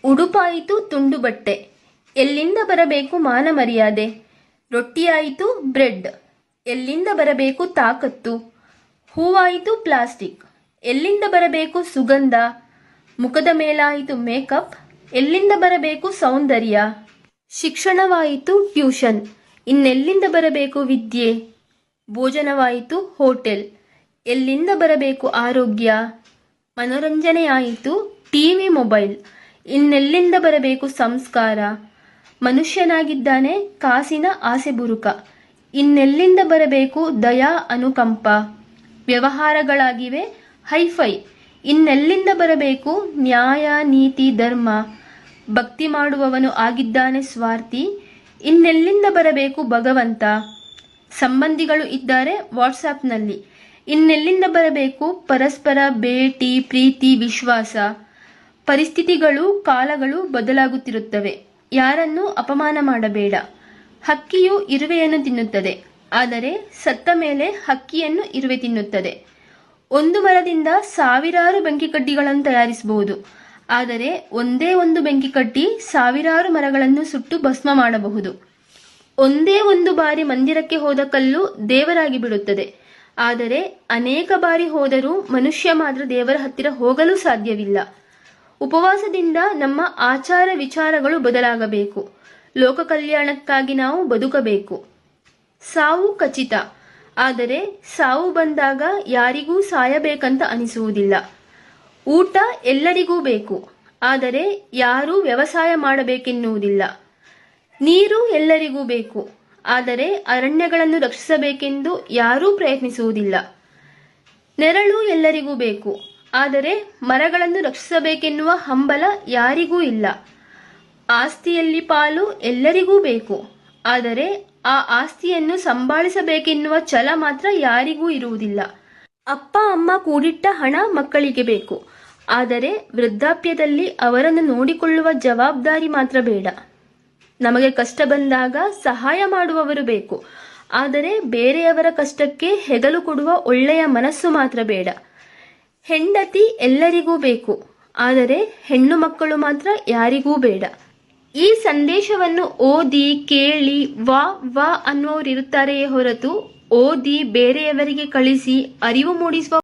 ಉಡುಪಾಯಿತು ತುಂಡು ಬಟ್ಟೆ, ಎಲ್ಲಿಂದ ಬರಬೇಕು ಮಾನ ಮರ್ಯಾದೆ. ರೊಟ್ಟಿಯಾಯಿತು ಬ್ರೆಡ್, ಎಲ್ಲಿಂದ ಬರಬೇಕು ತಾಕತ್ತು. ಹೂವಾಯಿತು ಪ್ಲಾಸ್ಟಿಕ್, ಎಲ್ಲಿಂದ ಬರಬೇಕು ಸುಗಂಧ. ಮುಖದ ಮೇಲಾಯಿತು ಮೇಕಪ್, ಎಲ್ಲಿಂದ ಬರಬೇಕು ಸೌಂದರ್ಯ. ಶಿಕ್ಷಣವಾಯಿತು ಟ್ಯೂಷನ್, ಇನ್ನೆಲ್ಲಿಂದ ಬರಬೇಕು ವಿದ್ಯೆ. ಭೋಜನವಾಯಿತು ಹೋಟೆಲ್, ಎಲ್ಲಿಂದ ಬರಬೇಕು ಆರೋಗ್ಯ. ಮನೋರಂಜನೆಯಾಯಿತು ಟಿವಿ ಮೊಬೈಲ್, ಇನ್ನೆಲ್ಲಿಂದ ಬರಬೇಕು ಸಂಸ್ಕಾರ. ಮನುಷ್ಯನಾಗಿದ್ದಾನೆ ಕಾಸಿನ ಆಸೆ ಬುರುಕ, ಇನ್ನೆಲ್ಲಿಂದ ಬರಬೇಕು ದಯಾ ಅನುಕಂಪ. ವ್ಯವಹಾರಗಳಾಗಿವೆ ಹೈಫೈ, ಇನ್ನೆಲ್ಲಿಂದ ಬರಬೇಕು ನ್ಯಾಯ ನೀತಿ ಧರ್ಮ. ಭಕ್ತಿ ಮಾಡುವವನು ಆಗಿದ್ದಾನೆ ಸ್ವಾರ್ಥಿ, ಇನ್ನೆಲ್ಲಿಂದ ಬರಬೇಕು ಭಗವಂತ. ಸಂಬಂಧಿಗಳು ಇದ್ದಾರೆ ವಾಟ್ಸಾಪ್ನಲ್ಲಿ, ಇನ್ನೆಲ್ಲಿಂದ ಬರಬೇಕು ಪರಸ್ಪರ ಭೇಟಿ ಪ್ರೀತಿ ವಿಶ್ವಾಸ. ಪರಿಸ್ಥಿತಿಗಳು ಕಾಲಗಳು ಬದಲಾಗುತ್ತಿರುತ್ತವೆ, ಯಾರನ್ನೂ ಅಪಮಾನ ಮಾಡಬೇಡ. ಹಕ್ಕಿಯು ಇರುವೆಯನ್ನು ತಿನ್ನುತ್ತದೆ, ಆದರೆ ಸತ್ತ ಮೇಲೆ ಹಕ್ಕಿಯನ್ನು ಇರುವೆ ತಿನ್ನುತ್ತದೆ. ಒಂದು ಮರದಿಂದ ಸಾವಿರಾರು ಬೆಂಕಿಕಡ್ಡಿಗಳನ್ನು ತಯಾರಿಸಬಹುದು, ಆದರೆ ಒಂದೇ ಒಂದು ಬೆಂಕಿಕಡ್ಡಿ ಸಾವಿರಾರು ಮರಗಳನ್ನು ಸುಟ್ಟು ಭಸ್ಮ ಮಾಡಬಹುದು. ಒಂದೇ ಒಂದು ಬಾರಿ ಮಂದಿರಕ್ಕೆ ಹೋದ ಕಲ್ಲು ದೇವರಾಗಿ ಬಿಡುತ್ತದೆ, ಆದರೆ ಅನೇಕ ಬಾರಿ ಹೋದರೂ ಮನುಷ್ಯ ಮಾತ್ರ ದೇವರ ಹತ್ತಿರ ಹೋಗಲು ಸಾಧ್ಯವಿಲ್ಲ. ಉಪವಾಸದಿಂದ ನಮ್ಮ ಆಚಾರ ವಿಚಾರಗಳು ಬದಲಾಗಬೇಕು. ಲೋಕ ಕಲ್ಯಾಣಕ್ಕಾಗಿ ನಾವು ಬದುಕಬೇಕು. ಸಾವು ಖಚಿತ, ಆದರೆ ಸಾವು ಬಂದಾಗ ಯಾರಿಗೂ ಸಾಯಬೇಕಂತ ಅನಿಸುವುದಿಲ್ಲ. ಊಟ ಎಲ್ಲರಿಗೂ ಬೇಕು, ಆದರೆ ಯಾರೂ ವ್ಯವಸಾಯ ಮಾಡಬೇಕೆನ್ನುವುದಿಲ್ಲ. ನೀರು ಎಲ್ಲರಿಗೂ ಬೇಕು, ಆದರೆ ಅರಣ್ಯಗಳನ್ನು ರಕ್ಷಿಸಬೇಕೆಂದು ಯಾರೂ ಪ್ರಯತ್ನಿಸುವುದಿಲ್ಲ. ನೆರಳು ಎಲ್ಲರಿಗೂ ಬೇಕು, ಆದರೆ ಮರಗಳನ್ನು ರಕ್ಷಿಸಬೇಕೆನ್ನುವ ಹಂಬಲ ಯಾರಿಗೂ ಇಲ್ಲ. ಆಸ್ತಿಯಲ್ಲಿ ಪಾಲು ಎಲ್ಲರಿಗೂ ಬೇಕು, ಆದರೆ ಆ ಆಸ್ತಿಯನ್ನು ಸಂಭಾಳಿಸಬೇಕೆನ್ನುವ ಛಲ ಮಾತ್ರ ಯಾರಿಗೂ ಇರುವುದಿಲ್ಲ. ಅಪ್ಪ ಅಮ್ಮ ಕೂಡಿಟ್ಟ ಹಣ ಮಕ್ಕಳಿಗೆ ಬೇಕು, ಆದರೆ ವೃದ್ಧಾಪ್ಯದಲ್ಲಿ ಅವರನ್ನು ನೋಡಿಕೊಳ್ಳುವ ಜವಾಬ್ದಾರಿ ಮಾತ್ರ ಬೇಡ. ನಮಗೆ ಕಷ್ಟ ಬಂದಾಗ ಸಹಾಯ ಮಾಡುವವರು ಬೇಕು, ಆದರೆ ಬೇರೆಯವರ ಕಷ್ಟಕ್ಕೆ ಹೆಗಲು ಕೊಡುವ ಒಳ್ಳೆಯ ಮನಸ್ಸು ಮಾತ್ರ ಬೇಡ. ಹೆಂಡತಿ ಎಲ್ಲರಿಗೂ ಬೇಕು, ಆದರೆ ಹೆಣ್ಣು ಮಕ್ಕಳು ಮಾತ್ರ ಯಾರಿಗೂ ಬೇಡ. ಈ ಸಂದೇಶವನ್ನು ಓದಿ ಕೇಳಿ ವಾ ವಾ ಅನ್ನುವವರಿರುತ್ತಾರೆಯೇ ಹೊರತು ಓದಿ ಬೇರೆಯವರಿಗೆ ಕಳಿಸಿ ಅರಿವು ಮೂಡಿಸುವ